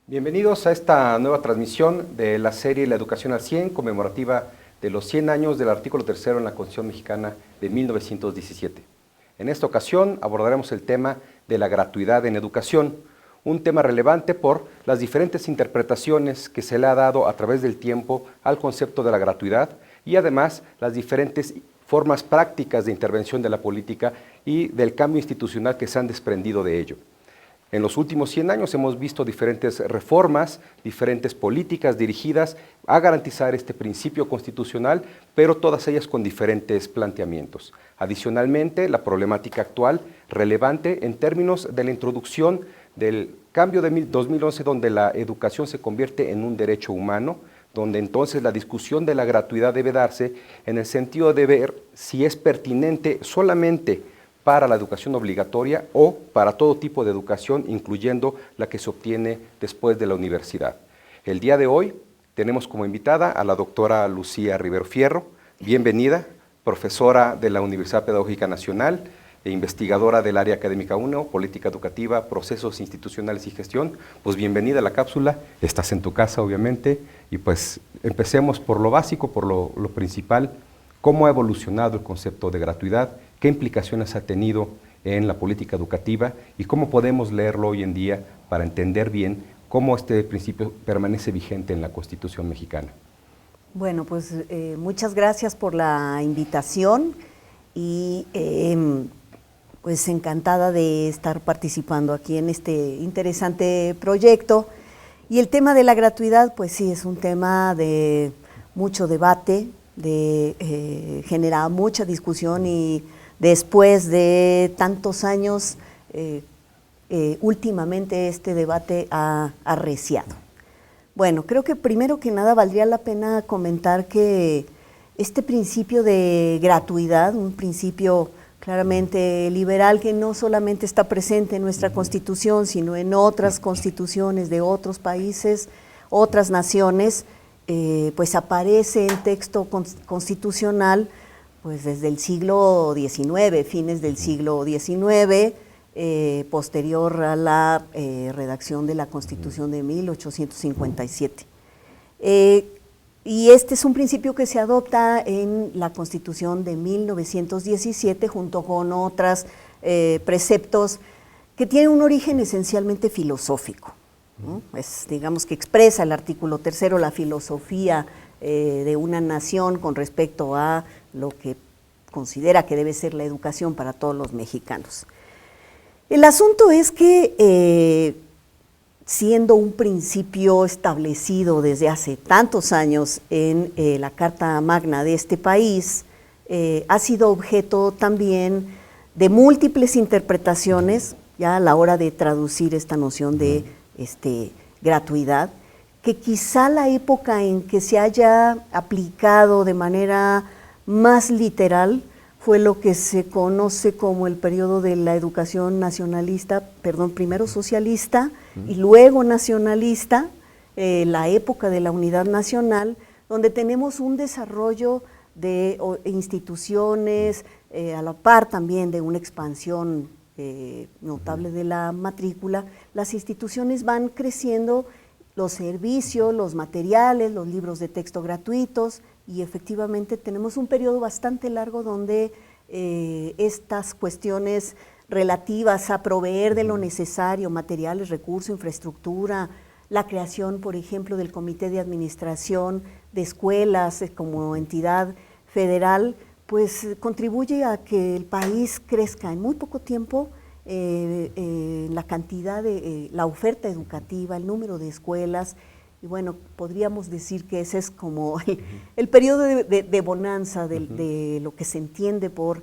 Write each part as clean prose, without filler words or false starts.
Bienvenidos a esta nueva transmisión de la serie La Educación al 100, conmemorativa de los 100 años del artículo 3º en la Constitución Mexicana de 1917. En esta ocasión abordaremos el tema de la gratuidad en educación, un tema relevante por las diferentes interpretaciones que se le ha dado a través del tiempo al concepto de la gratuidad y además las diferentes formas prácticas de intervención de la política y del cambio institucional que se han desprendido de ello. En los últimos 100 años hemos visto diferentes reformas, diferentes políticas dirigidas a garantizar este principio constitucional, pero todas ellas con diferentes planteamientos. Adicionalmente, la problemática actual, relevante en términos de la introducción del cambio de 2011, donde la educación se convierte en un derecho humano, donde entonces la discusión de la gratuidad debe darse en el sentido de ver si es pertinente solamente para la educación obligatoria o para todo tipo de educación, incluyendo la que se obtiene después de la universidad. El día de hoy tenemos como invitada a la doctora Lucía Rivero Fierro. Bienvenida, profesora de la Universidad Pedagógica Nacional e investigadora del área académica 1, política educativa, procesos institucionales y gestión. Pues bienvenida a la cápsula, estás en tu casa obviamente, y pues empecemos por lo básico, por lo principal. ¿Cómo ha evolucionado el concepto de gratuidad? ¿Qué implicaciones ha tenido en la política educativa? ¿Y cómo podemos leerlo hoy en día para entender bien cómo este principio permanece vigente en la Constitución mexicana? Bueno, pues muchas gracias por la invitación y pues encantada de estar participando aquí en este interesante proyecto. Y el tema de la gratuidad, pues sí, es un tema de mucho debate, genera mucha discusión y después de tantos años, últimamente este debate ha arreciado. Bueno, creo que primero que nada valdría la pena comentar que este principio de gratuidad, un principio claramente liberal que no solamente está presente en nuestra Constitución, sino en otras constituciones de otros países, otras naciones, pues aparece en texto constitucional pues desde el siglo XIX, fines del siglo XIX, posterior a la redacción de la Constitución de 1857. Y este es un principio que se adopta en la Constitución de 1917 junto con otros preceptos que tienen un origen esencialmente filosófico, ¿no? Digamos que expresa el artículo 3º la filosofía de una nación con respecto a lo que considera que debe ser la educación para todos los mexicanos. El asunto es que siendo un principio establecido desde hace tantos años en la Carta Magna de este país, ha sido objeto también de múltiples interpretaciones ya a la hora de traducir esta noción de gratuidad, que quizá la época en que se haya aplicado de manera más literal fue lo que se conoce como el periodo de la educación nacionalista, primero socialista y luego nacionalista, la época de la unidad nacional, donde tenemos un desarrollo de instituciones, a la par también de una expansión notable de la matrícula. Las instituciones van creciendo, los servicios, los materiales, los libros de texto gratuitos, y efectivamente tenemos un periodo bastante largo donde estas cuestiones relativas a proveer de lo necesario, materiales, recursos, infraestructura, la creación, por ejemplo, del Comité de Administración de Escuelas como entidad federal, pues contribuye a que el país crezca en muy poco tiempo, la cantidad de la oferta educativa, el número de escuelas. Y bueno, podríamos decir que ese es como el periodo de bonanza de lo que se entiende por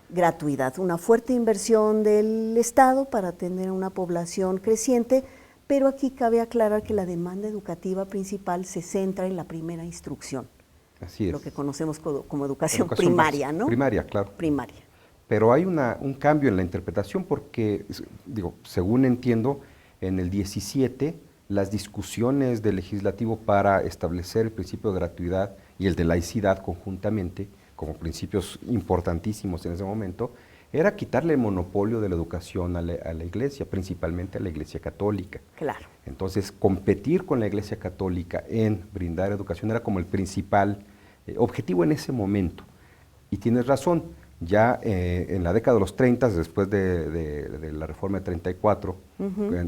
gratuidad. Una fuerte inversión del Estado para tener una población creciente, pero aquí cabe aclarar que la demanda educativa principal se centra en la primera instrucción. Así es. Lo que conocemos como educación primaria, ¿no? Primaria, claro. Primaria. Pero hay un cambio en la interpretación porque, según entiendo, en el 17 las discusiones del legislativo para establecer el principio de gratuidad y el de laicidad conjuntamente, como principios importantísimos en ese momento, era quitarle el monopolio de la educación a la Iglesia, principalmente a la Iglesia Católica. Claro. Entonces, competir con la Iglesia Católica en brindar educación era como el principal objetivo en ese momento. Y tienes razón, ya en la década de los 30, después de la reforma de 34,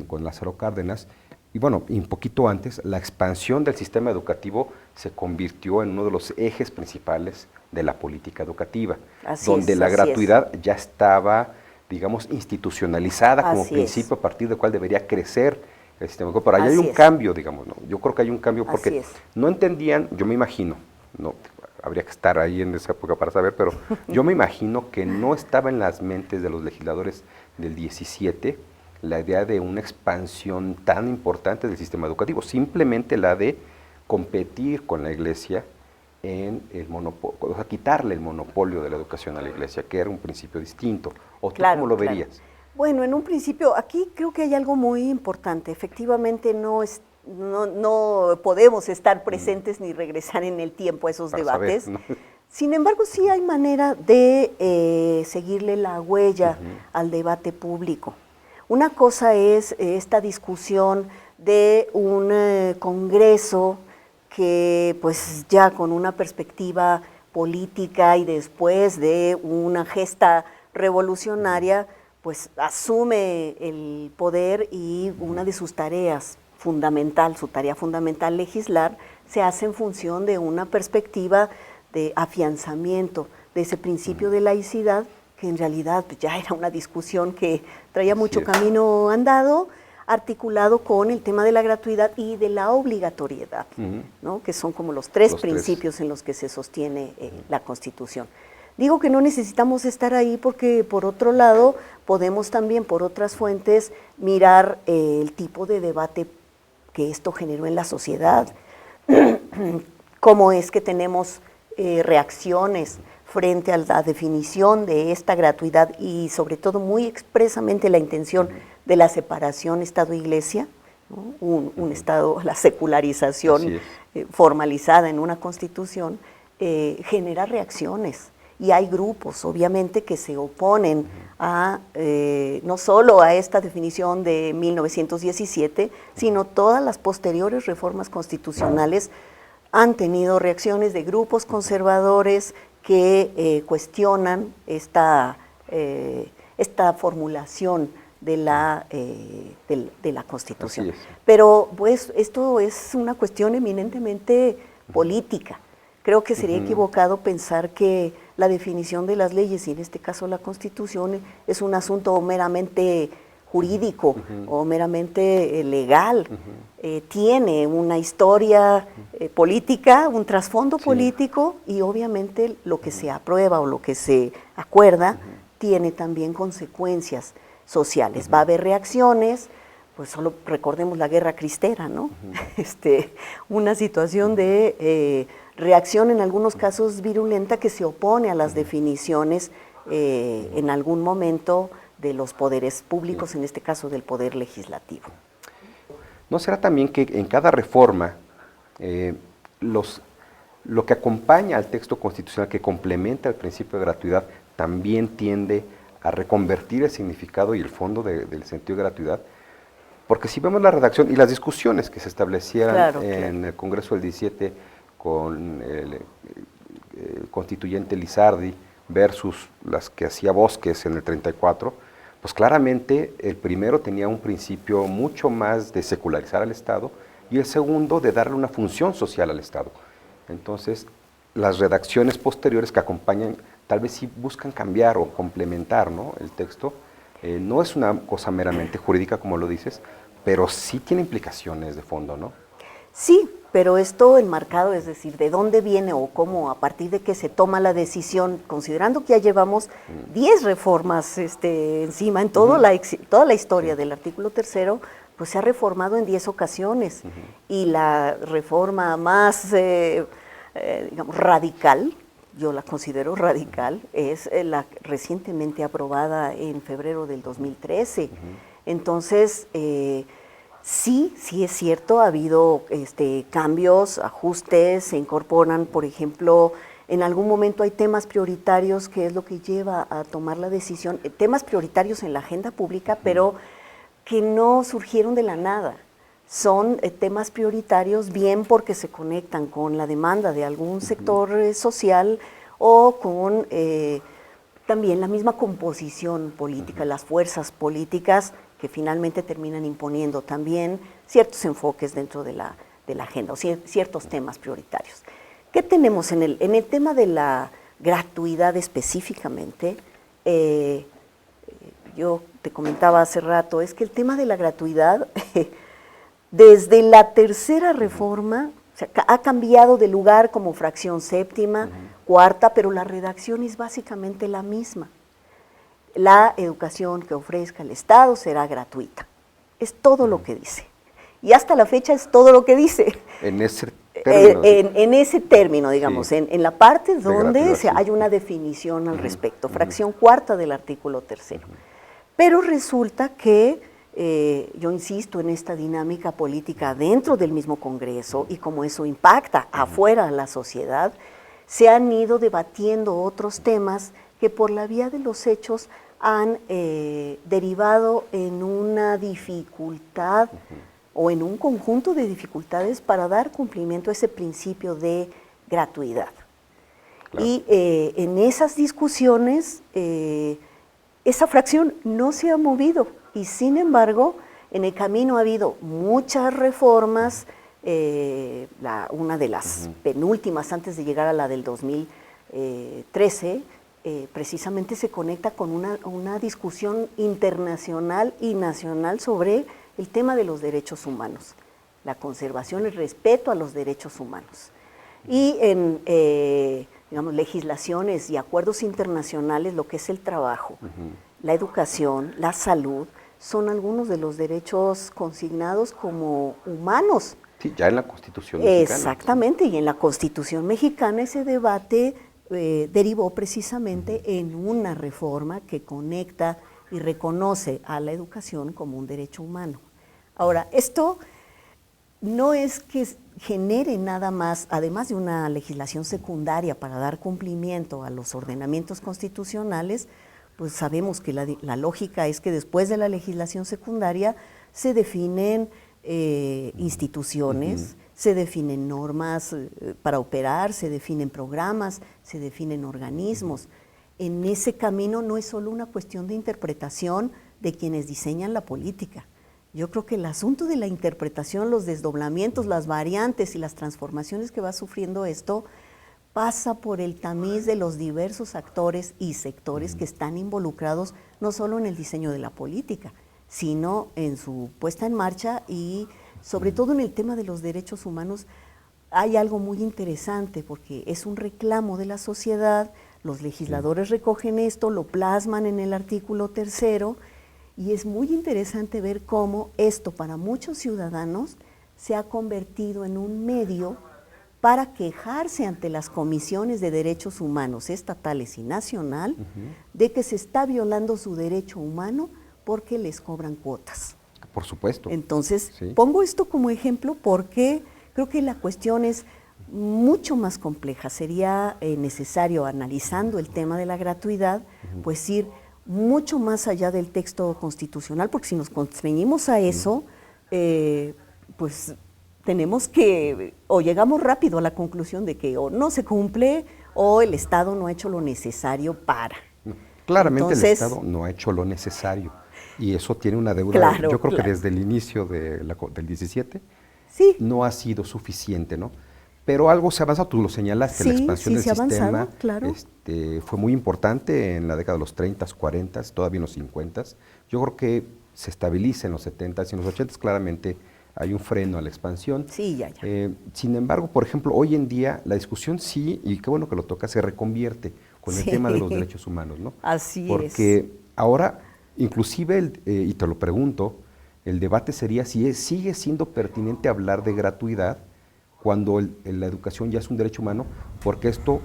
con Lázaro Cárdenas, y bueno, y un poquito antes, la expansión del sistema educativo se convirtió en uno de los ejes principales de la política educativa, donde la gratuidad ya estaba, digamos, institucionalizada como principio a partir del cual debería crecer el sistema educativo. Pero ahí hay un cambio, digamos, ¿no? Yo creo que hay un cambio porque no entendían, yo me imagino, no habría que estar ahí en esa época para saber, pero yo me imagino que no estaba en las mentes de los legisladores del 17 la idea de una expansión tan importante del sistema educativo, simplemente la de competir con la Iglesia en el monopolio, o sea, quitarle el monopolio de la educación a la Iglesia, que era un principio distinto. ¿O tú cómo lo verías? Bueno, en un principio, aquí creo que hay algo muy importante. Efectivamente, no podemos estar presentes ni regresar en el tiempo a esos debates. Saber, ¿no? Sin embargo, sí hay manera de seguirle la huella al debate público. Una cosa es esta discusión de un congreso que pues ya con una perspectiva política y después de una gesta revolucionaria, pues asume el poder y una de sus tareas fundamental, su tarea fundamental legislar, se hace en función de una perspectiva de afianzamiento de ese principio de laicidad, que en realidad pues, ya era una discusión que traía mucho camino andado, articulado con el tema de la gratuidad y de la obligatoriedad, ¿no? Que son como los tres principios en los que se sostiene la Constitución. Digo que no necesitamos estar ahí porque, por otro lado, podemos también, por otras fuentes, mirar el tipo de debate que esto generó en la sociedad, cómo es que tenemos reacciones frente a la definición de esta gratuidad y sobre todo muy expresamente la intención de la separación Estado-Iglesia, ¿no? Un Estado, la secularización formalizada en una Constitución, genera reacciones. Y hay grupos, obviamente, que se oponen a no solo a esta definición de 1917, sino todas las posteriores reformas constitucionales han tenido reacciones de grupos conservadores que cuestionan esta formulación de la Constitución. Pero pues esto es una cuestión eminentemente política. Creo que sería equivocado pensar que la definición de las leyes, y en este caso la Constitución, es un asunto meramente jurídico o meramente legal. Tiene una historia política, un trasfondo político, y obviamente lo que se aprueba o lo que se acuerda tiene también consecuencias sociales. Va a haber reacciones, pues solo recordemos la Guerra Cristera, ¿no? Una situación de reacción en algunos casos virulenta que se opone a las definiciones en algún momento de los poderes públicos, en este caso del poder legislativo. ¿No será también que en cada reforma lo que acompaña al texto constitucional que complementa el principio de gratuidad también tiende a reconvertir el significado y el fondo del sentido de gratuidad? Porque si vemos la redacción y las discusiones que se establecieran en el Congreso del 17 con el constituyente Lizardi versus las que hacía Bosques en el 34, pues claramente el primero tenía un principio mucho más de secularizar al Estado y el segundo de darle una función social al Estado. Entonces, las redacciones posteriores que acompañan tal vez sí buscan cambiar o complementar, ¿no?, el texto. No es una cosa meramente jurídica, como lo dices, pero sí tiene implicaciones de fondo, ¿no? Sí, pero esto enmarcado, es decir, de dónde viene o cómo, a partir de que se toma la decisión, considerando que ya llevamos 10 reformas encima, en toda la historia del artículo 3, pues se ha reformado en 10 ocasiones. Y la reforma más, digamos, radical, yo la considero radical, es la recientemente aprobada en febrero del 2013. Entonces, sí es cierto, ha habido cambios, ajustes, se incorporan, por ejemplo, En algún momento hay temas prioritarios, que es lo que lleva a tomar la decisión, temas prioritarios en la agenda pública, pero que no surgieron de la nada. Son temas prioritarios bien porque se conectan con la demanda de algún sector social o con también la misma composición política, las fuerzas políticas que finalmente terminan imponiendo también ciertos enfoques dentro de la agenda o ciertos temas prioritarios. ¿Qué tenemos en el tema de la gratuidad específicamente? Yo te comentaba hace rato, es que el tema de la gratuidad, desde la tercera reforma, o sea, ha cambiado de lugar como fracción séptima, cuarta, pero la redacción es básicamente la misma. La educación que ofrezca el Estado será gratuita. Es todo lo que dice. Y hasta la fecha es todo lo que dice. En ese término. En ese término, digamos, Sí. en la parte donde sí. hay una definición al respecto, fracción cuarta del artículo tercero. Pero resulta que, yo insisto en esta dinámica política dentro del mismo Congreso y como eso impacta afuera a la sociedad, se han ido debatiendo otros temas que por la vía de los hechos han derivado en una dificultad o en un conjunto de dificultades para dar cumplimiento a ese principio de gratuidad. Claro. Y en esas discusiones, esa fracción no se ha movido y sin embargo, en el camino ha habido muchas reformas, una de las penúltimas antes de llegar a la del 2013, precisamente se conecta con una discusión internacional y nacional sobre el tema de los derechos humanos, la conservación, el respeto a los derechos humanos. Y en digamos, legislaciones y acuerdos internacionales, lo que es el trabajo, la educación, la salud, son algunos de los derechos consignados como humanos. Sí, ya en la Constitución mexicana. Exactamente, y en la Constitución mexicana ese debate derivó precisamente en una reforma que conecta y reconoce a la educación como un derecho humano. Ahora, esto no es que genere nada más, además de una legislación secundaria para dar cumplimiento a los ordenamientos constitucionales, pues sabemos que la lógica es que después de la legislación secundaria se definen instituciones, se definen normas para operar, se definen programas, se definen organismos. En ese camino no es solo una cuestión de interpretación de quienes diseñan la política. Yo creo que el asunto de la interpretación, los desdoblamientos, las variantes y las transformaciones que va sufriendo esto, pasa por el tamiz de los diversos actores y sectores que están involucrados no solo en el diseño de la política, sino en su puesta en marcha y sobre todo en el tema de los derechos humanos. Hay algo muy interesante porque es un reclamo de la sociedad, los legisladores recogen esto, lo plasman en el artículo tercero y es muy interesante ver cómo esto para muchos ciudadanos se ha convertido en un medio para quejarse ante las comisiones de derechos humanos estatales y nacional de que se está violando su derecho humano porque les cobran cuotas. Por supuesto. Entonces, sí. Pongo esto como ejemplo porque creo que la cuestión es mucho más compleja. Sería necesario, analizando el tema de la gratuidad, pues ir mucho más allá del texto constitucional, porque si nos constreñimos a eso, pues tenemos que, o llegamos rápido a la conclusión de que o no se cumple o el Estado no ha hecho lo necesario para. Claramente Entonces, el Estado no ha hecho lo necesario y eso tiene una deuda, claro, yo creo claro. que desde el inicio del 17 sí. no ha sido suficiente, ¿no? Pero algo se ha avanzado, tú lo señalaste, la expansión del sistema claro. Fue muy importante en la década de los 30, 40, todavía en los 50. Yo creo que se estabiliza en los 70 y en los 80 claramente hay un freno a la expansión. Sí, ya. Sin embargo, por ejemplo, hoy en día la discusión sí, y qué bueno que lo toca, se reconvierte con el tema de los derechos humanos, ¿no? Así Porque ahora, inclusive, y te lo pregunto, el debate sería si sigue siendo pertinente hablar de gratuidad cuando la educación ya es un derecho humano, porque esto,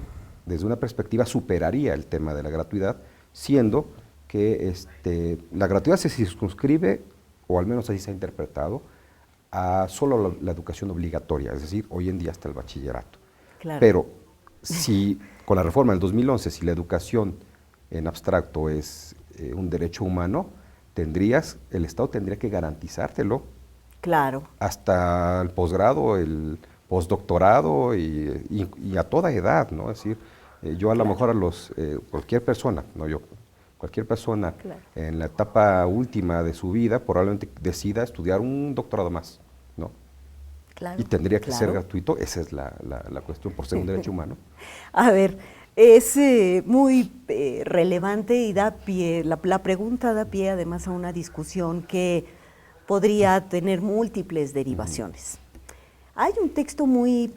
desde una perspectiva, superaría el tema de la gratuidad, siendo que la gratuidad se circunscribe, o al menos así se ha interpretado, a solo la educación obligatoria, es decir, hoy en día hasta el bachillerato. Claro. Pero si con la reforma del 2011, si la educación en abstracto es un derecho humano, el Estado tendría que garantizártelo. Claro. Hasta el posgrado, el postdoctorado y a toda edad, ¿no? Es decir, yo a lo mejor cualquier persona, no yo, cualquier persona en la etapa última de su vida probablemente decida estudiar un doctorado más, ¿no? Claro, y tendría que ser gratuito, esa es la cuestión, por ser un derecho humano. A ver, es muy relevante y da pie, la pregunta da pie además a una discusión que podría tener múltiples derivaciones. Hay un texto muy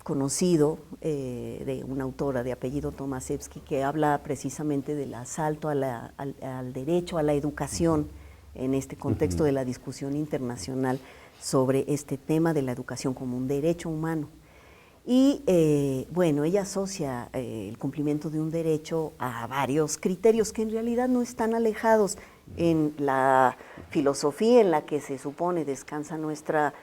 conocido de una autora de apellido Tomaszewski que habla precisamente del asalto al derecho a la educación en este contexto de la discusión internacional sobre este tema de la educación como un derecho humano. Y bueno, ella asocia el cumplimiento de un derecho a varios criterios que en realidad no están alejados en la filosofía en la que se supone descansa nuestra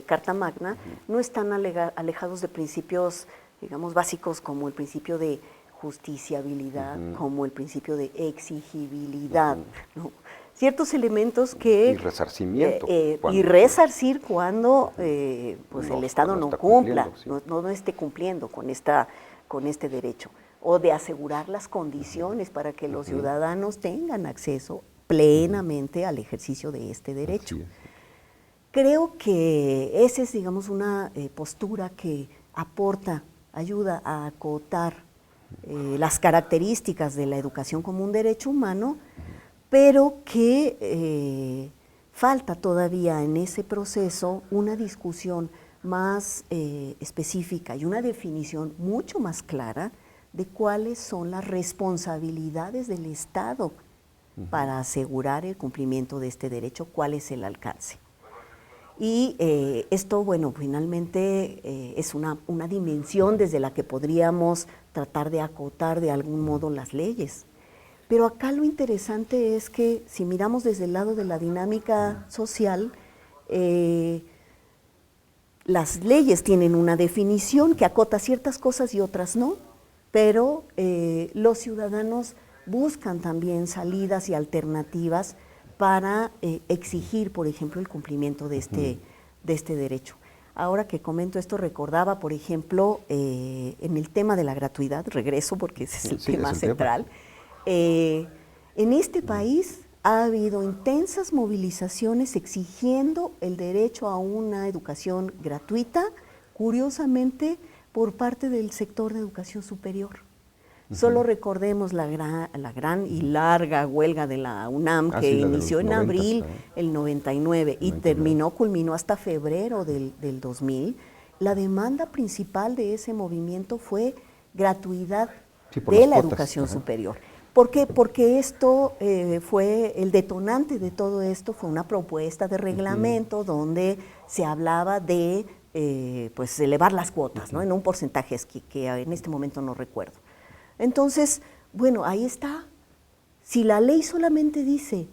Carta Magna, no están alejados de principios, digamos, básicos como el principio de justiciabilidad, como el principio de exigibilidad, ¿no? Ciertos elementos que... Y resarcimiento. Y resarcir cuando pues el Estado no cumpla, sí. no esté cumpliendo con este derecho, o de asegurar las condiciones para que los ciudadanos tengan acceso plenamente al ejercicio de este derecho. Creo que esa es, digamos, una postura que ayuda a acotar las características de la educación como un derecho humano, pero que falta todavía en ese proceso una discusión más específica y una definición mucho más clara de cuáles son las responsabilidades del Estado para asegurar el cumplimiento de este derecho, cuál es el alcance. Y esto, bueno, finalmente es una dimensión desde la que podríamos tratar de acotar de algún modo las leyes. Pero acá lo interesante es que si miramos desde el lado de la dinámica social, las leyes tienen una definición que acota ciertas cosas y otras no, pero los ciudadanos buscan también salidas y alternativas para exigir, por ejemplo, el cumplimiento de este derecho. Ahora que comento esto, recordaba, por ejemplo, en el tema de la gratuidad, regreso porque ese es el tema central. En este país ha habido intensas movilizaciones exigiendo el derecho a una educación gratuita, curiosamente por parte del sector de educación superior. Solo recordemos la gran y larga huelga de la UNAM que inició en abril el 99 y culminó hasta febrero del 2000. La demanda principal de ese movimiento fue gratuidad de la educación superior. ¿Por qué? Porque esto fue el detonante de todo esto, fue una propuesta de reglamento donde se hablaba de pues elevar las cuotas, ¿no? En un porcentaje que en este momento no recuerdo. Entonces, bueno, ahí está. Si la ley solamente dice,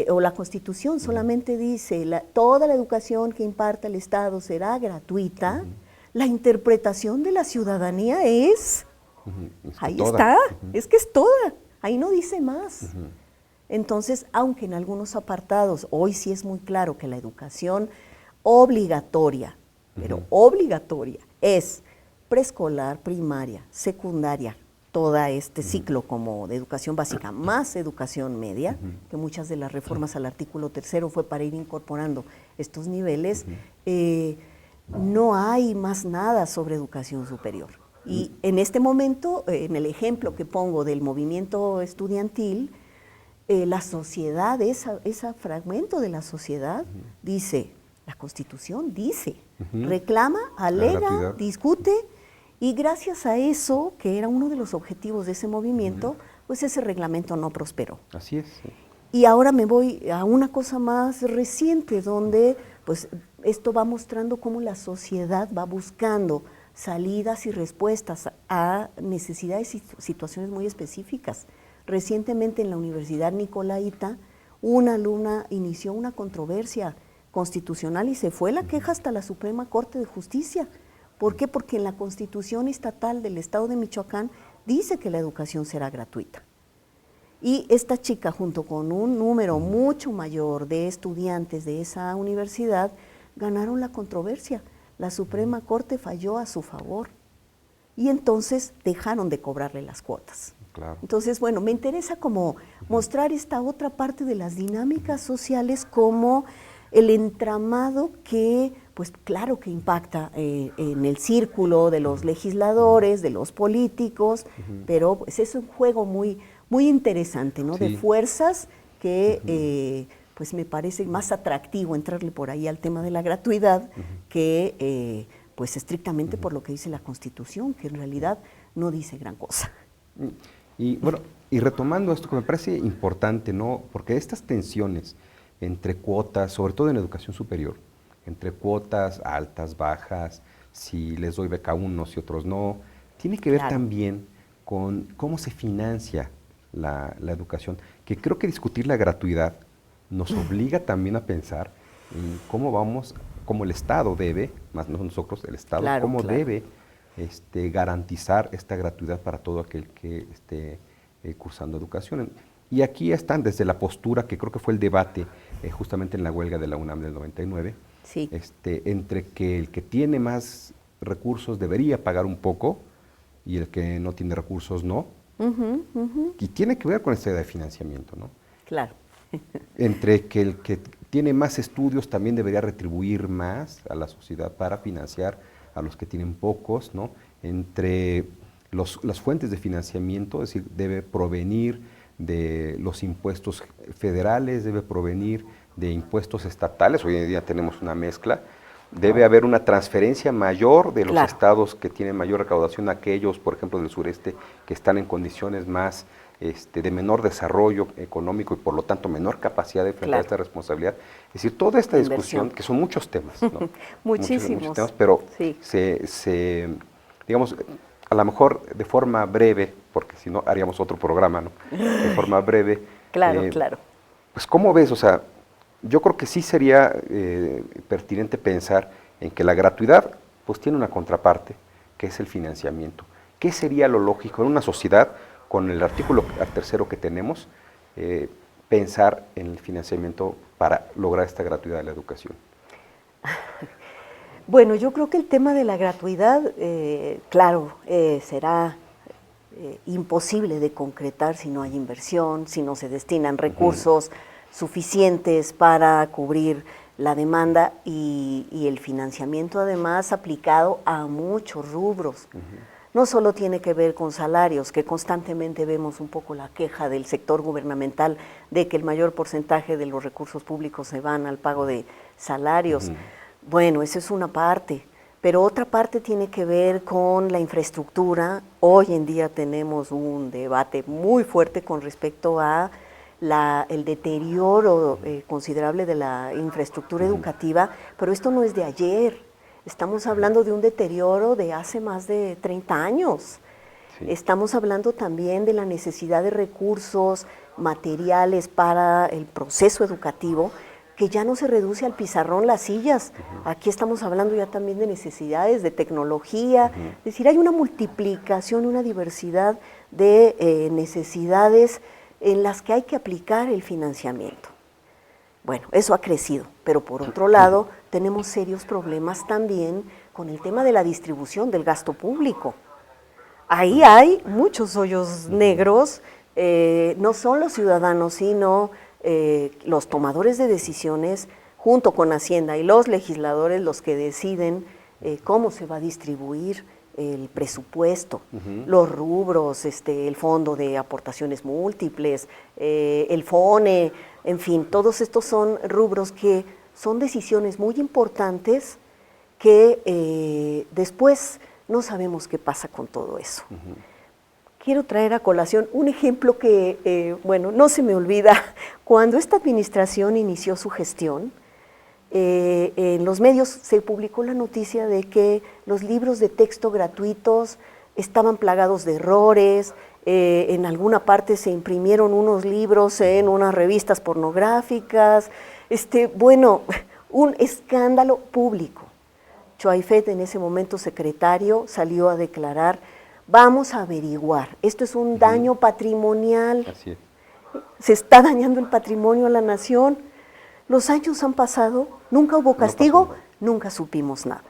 o la Constitución solamente dice, toda la educación que imparta el Estado será gratuita, la interpretación de la ciudadanía es, ahí está, es que es toda, ahí no dice más. Entonces, aunque en algunos apartados, hoy sí es muy claro que la educación obligatoria, pero obligatoria, es preescolar, primaria, secundaria, todo este ciclo como de educación básica más educación media, que muchas de las reformas al artículo 3 fue para ir incorporando estos niveles, no hay más nada sobre educación superior. Y en este momento, en el ejemplo que pongo del movimiento estudiantil, la sociedad, ese fragmento de la sociedad dice, la Constitución dice, reclama, alega, discute. Y gracias a eso, que era uno de los objetivos de ese movimiento, pues ese reglamento no prosperó. Así es. Sí. Y ahora me voy a una cosa más reciente, donde pues esto va mostrando cómo la sociedad va buscando salidas y respuestas a necesidades y situaciones muy específicas. Recientemente en la Universidad Nicolaita, una alumna inició una controversia constitucional y se fue la queja hasta la Suprema Corte de Justicia, ¿Por qué? Porque en la Constitución Estatal del Estado de Michoacán dice que la educación será gratuita. Y esta chica, junto con un número mucho mayor de estudiantes de esa universidad, ganaron la controversia. La Suprema Corte falló a su favor y entonces dejaron de cobrarle las cuotas. Claro. Entonces, bueno, me interesa como mostrar esta otra parte de las dinámicas sociales como el entramado que, pues claro que impacta en el círculo de los legisladores, de los políticos, pero pues es un juego muy interesante, ¿no? Sí. De fuerzas que pues me parece más atractivo entrarle por ahí al tema de la gratuidad que pues estrictamente por lo que dice la Constitución, que en realidad no dice gran cosa. Y bueno, y retomando esto que me parece importante, ¿no? Porque estas tensiones entre cuotas, sobre todo en educación superior, entre cuotas altas, bajas, si les doy beca a unos y otros no, tiene que ver también con cómo se financia la educación, que creo que discutir la gratuidad nos obliga también a pensar en cómo el Estado debe, más no nosotros, el Estado, cómo debe garantizar esta gratuidad para todo aquel que esté cursando educación. Y aquí están desde la postura, que creo que fue el debate justamente en la huelga de la UNAM del 99, sí. Entre que el que tiene más recursos debería pagar un poco y el que no tiene recursos no. Y tiene que ver con esta idea de financiamiento, ¿no? Claro. Entre que el que tiene más estudios también debería retribuir más a la sociedad para financiar a los que tienen pocos, ¿no? Entre las fuentes de financiamiento, es decir, debe provenir de los impuestos federales, debe provenir de impuestos estatales, hoy en día tenemos una mezcla, debe haber una transferencia mayor de los estados que tienen mayor recaudación a aquellos, por ejemplo, del sureste, que están en condiciones más de menor desarrollo económico y por lo tanto menor capacidad de enfrentar esta responsabilidad. Es decir, toda esta discusión, que son muchos temas, ¿no? Muchísimos temas, pero digamos, a lo mejor de forma breve, porque si no haríamos otro programa, ¿no? De forma breve. Claro. Pues, ¿cómo ves? O sea, yo creo que sí sería pertinente pensar en que la gratuidad pues tiene una contraparte, que es el financiamiento. ¿Qué sería lo lógico en una sociedad, con el artículo tercero que tenemos, pensar en el financiamiento para lograr esta gratuidad de la educación? Bueno, yo creo que el tema de la gratuidad, será imposible de concretar si no hay inversión, si no se destinan recursos suficientes para cubrir la demanda y el financiamiento además aplicado a muchos rubros. No solo tiene que ver con salarios, que constantemente vemos un poco la queja del sector gubernamental de que el mayor porcentaje de los recursos públicos se van al pago de salarios. Bueno, esa es una parte, pero otra parte tiene que ver con la infraestructura. Hoy en día tenemos un debate muy fuerte con respecto a el deterioro considerable de la infraestructura educativa, pero esto no es de ayer. Estamos hablando de un deterioro de hace más de 30 años. Sí. Estamos hablando también de la necesidad de recursos materiales para el proceso educativo, que ya no se reduce al pizarrón, las sillas. Aquí estamos hablando ya también de necesidades, de tecnología. Es decir, hay una multiplicación, una diversidad de necesidades en las que hay que aplicar el financiamiento. Bueno, eso ha crecido, pero por otro lado tenemos serios problemas también con el tema de la distribución del gasto público. Ahí hay muchos hoyos negros, no son los ciudadanos, sino los tomadores de decisiones, junto con Hacienda y los legisladores, los que deciden cómo se va a distribuir el presupuesto, los rubros, el fondo de aportaciones múltiples, el FONE, en fin, todos estos son rubros que son decisiones muy importantes que después no sabemos qué pasa con todo eso. Quiero traer a colación un ejemplo que, no se me olvida. Cuando esta administración inició su gestión, en los medios se publicó la noticia de que los libros de texto gratuitos estaban plagados de errores, en alguna parte se imprimieron unos libros en unas revistas pornográficas, un escándalo público. Choaifet, en ese momento secretario, salió a declarar, vamos a averiguar, esto es un daño patrimonial, Así es. se está dañando el patrimonio a la nación. Los años han pasado, nunca hubo castigo, pasó nada. nunca supimos nada.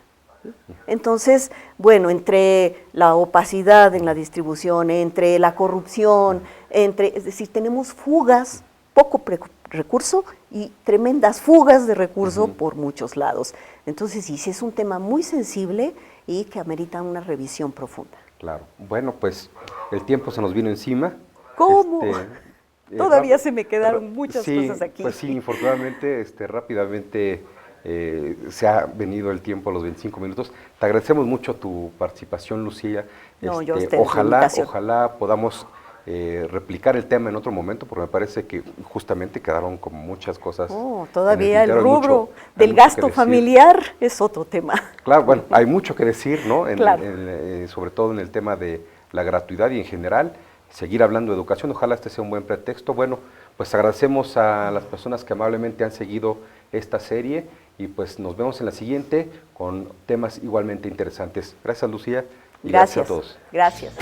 Entonces, bueno, entre la opacidad en la distribución, entre la corrupción, es decir, tenemos fugas, poco recurso y tremendas fugas de recurso por muchos lados. Entonces, sí es un tema muy sensible y que amerita una revisión profunda. Claro. Bueno, pues el tiempo se nos vino encima. ¿Cómo? Todavía se me quedaron muchas sí, cosas aquí. Pues sí, infortunadamente, rápidamente se ha venido el tiempo a los 25 minutos. Te agradecemos mucho tu participación, Lucía. No, yo a ustedes, la invitación. Ojalá podamos replicar el tema en otro momento, porque me parece que justamente quedaron como muchas cosas. Todavía el rubro hay del mucho gasto que decir. familiar es otro tema. Claro, bueno, hay mucho que decir, ¿no? Claro. Sobre todo en el tema de la gratuidad y en general, seguir hablando de educación. Ojalá este sea un buen pretexto. Bueno, pues agradecemos a las personas que amablemente han seguido esta serie y pues nos vemos en la siguiente con temas igualmente interesantes. Gracias, Lucía, y gracias a todos. Gracias.